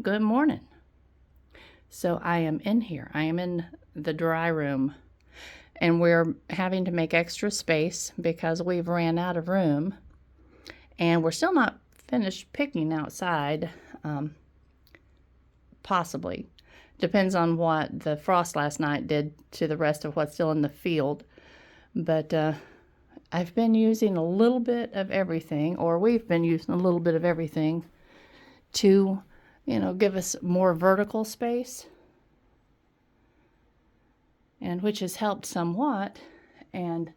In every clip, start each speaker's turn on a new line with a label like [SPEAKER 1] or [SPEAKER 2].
[SPEAKER 1] Good morning. So I am in here. I am in the dry room, and we're having to make extra space because we've ran out of room, and we're still not finished picking outside. Possibly. Depends on what the frost last night did to the rest of what's still in the field. But I've been using a little bit of everything, or we've been using a little bit of everything to, give us more vertical space, and which has helped somewhat. And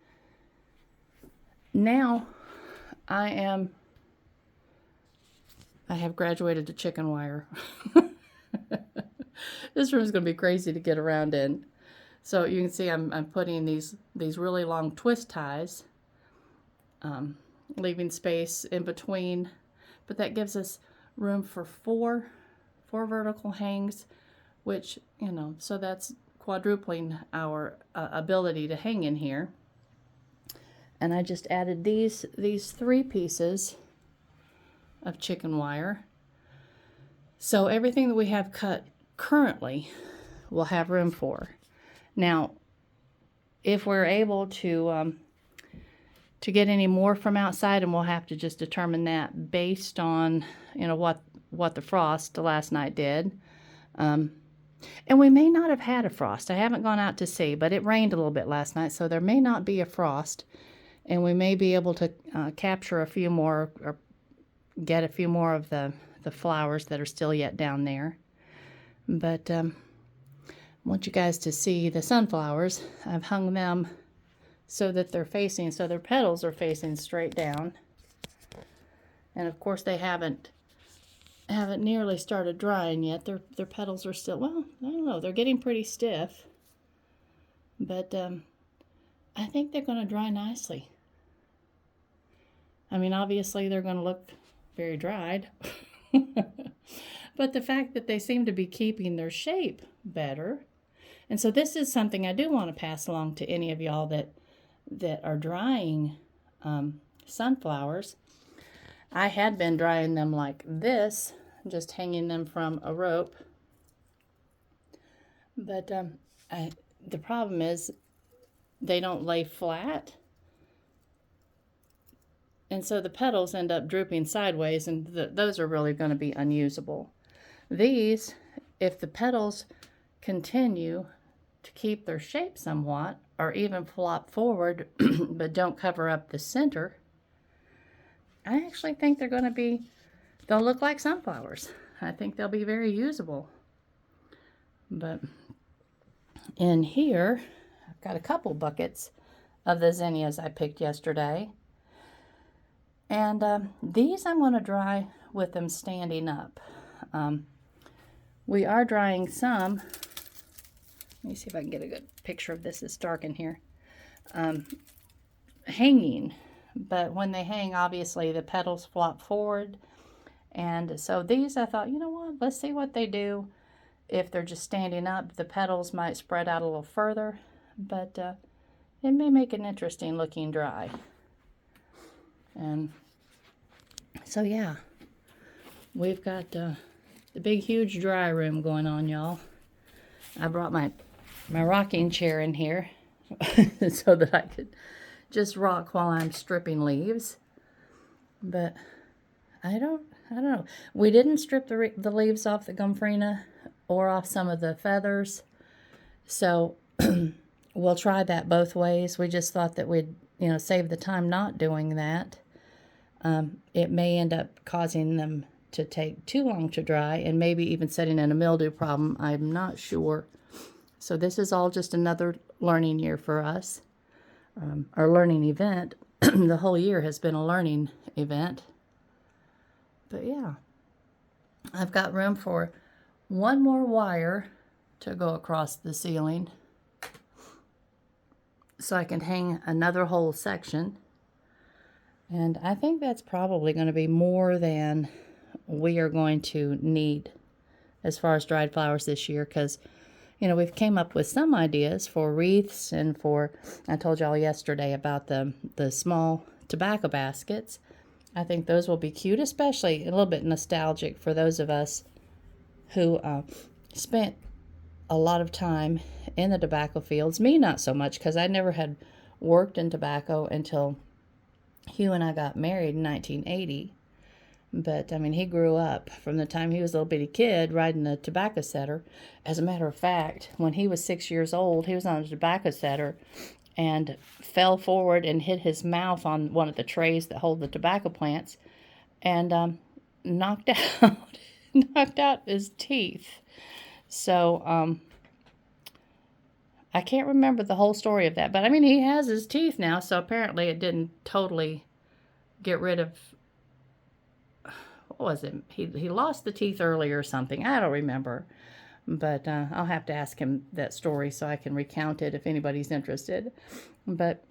[SPEAKER 1] now I have graduated to chicken wire. This room is going to be crazy to get around in. So you can see I'm putting these really long twist ties, leaving space in between, but that gives us room for four vertical hangs, which, so that's quadrupling our ability to hang in here. And I just added these 3 pieces of chicken wire. So everything that we have cut currently we'll have room for. Now, if we're able to get any more from outside, and we'll have to just determine that based on what the frost last night did. And we may not have had a frost. I haven't gone out to see, but it rained a little bit last night, so there may not be a frost, and we may be able to capture a few more or get a few more of the flowers that are still yet down there. But I want you guys to see the sunflowers. I've hung them so that their petals are facing straight down. And of course they haven't nearly started drying yet. Their petals are still, well, I don't know, they're getting pretty stiff. But I think they're going to dry nicely. I mean, obviously they're going to look very dried. But the fact that they seem to be keeping their shape better. And so this is something I do want to pass along to any of y'all that are drying sunflowers. I had been drying them like this, just hanging them from a rope. But the problem is they don't lay flat. And so the petals end up drooping sideways, and those are really going to be unusable. These, if the petals continue to keep their shape somewhat, or even flop forward, but don't cover up the center, I actually think they'll look like sunflowers. I think they'll be very usable. But in here, I've got a couple buckets of the zinnias I picked yesterday. And these I'm going to dry with them standing up. We are drying some. Let me see if I can get a good picture of this. It's dark in here. Hanging. But when they hang, obviously the petals flop forward. And so these, I thought, you know what? Let's see what they do. If they're just standing up, the petals might spread out a little further. But it may make an interesting looking dry. And so, yeah, we've got the big, huge dry room going on, y'all. I brought my rocking chair in here so that I could just rock while I'm stripping leaves. But I don't know. We didn't strip the leaves off the gomphrena or off some of the feathers. So we'll try that both ways. We just thought that we'd, save the time not doing that. It may end up causing them to take too long to dry and maybe even setting in a mildew problem. I'm not sure. So this is all just another learning year for us, our learning event. The whole year has been a learning event. But yeah, I've got room for one more wire to go across the ceiling so I can hang another whole section. And I think that's probably going to be more than we are going to need as far as dried flowers this year, because, we've came up with some ideas for wreaths and I told y'all yesterday about the small tobacco baskets. I think those will be cute, especially a little bit nostalgic for those of us who spent a lot of time in the tobacco fields. Me, not so much, because I never had worked in tobacco until Hugh and I got married in 1980. But, I mean, he grew up from the time he was a little bitty kid riding a tobacco setter. As a matter of fact, when he was 6 years old, he was on a tobacco setter and fell forward and hit his mouth on one of the trays that hold the tobacco plants and knocked out knocked out his teeth. So, I can't remember the whole story of that. But, I mean, he has his teeth now, so apparently it didn't totally get rid of... What was it? He lost the teeth early or something. I don't remember. But I'll have to ask him that story so I can recount it if anybody's interested. But,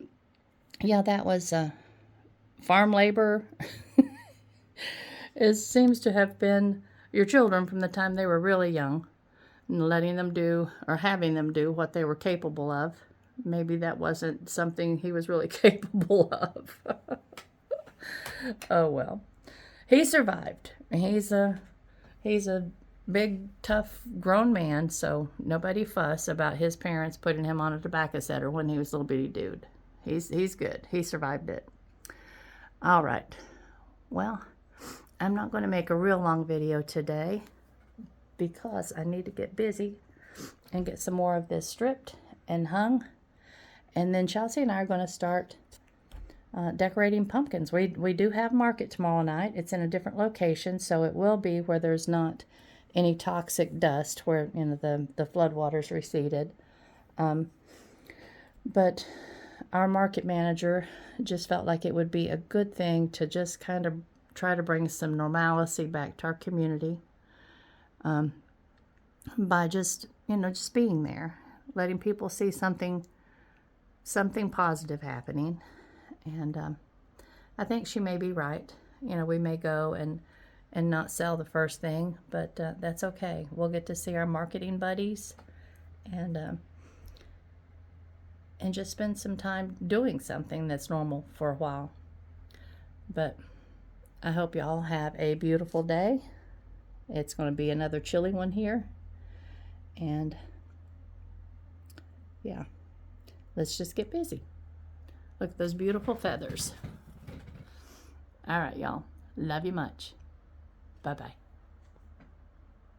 [SPEAKER 1] yeah, that was farm labor. It seems to have been your children from the time they were really young, and letting them do or having them do what they were capable of. Maybe that wasn't something he was really capable of. Oh, well. He survived. He's a big, tough, grown man, so nobody fuss about his parents putting him on a tobacco setter when he was a little bitty dude. He's good. He survived it. All right. Well, I'm not going to make a real long video today because I need to get busy and get some more of this stripped and hung. And then Chelsea and I are going to start decorating pumpkins. We do have market tomorrow night. It's in a different location, so it will be where there's not any toxic dust, where the floodwaters receded. But our market manager just felt like it would be a good thing to just kind of try to bring some normalcy back to our community by just being there, letting people see something positive happening. And I think she may be right. We may go and not sell the first thing, but that's okay. We'll get to see our marketing buddies and just spend some time doing something that's normal for a while. But I hope y'all have a beautiful day. It's going to be another chilly one here. And yeah, let's just get busy. Look at those beautiful feathers. All right, y'all. Love you much. Bye-bye.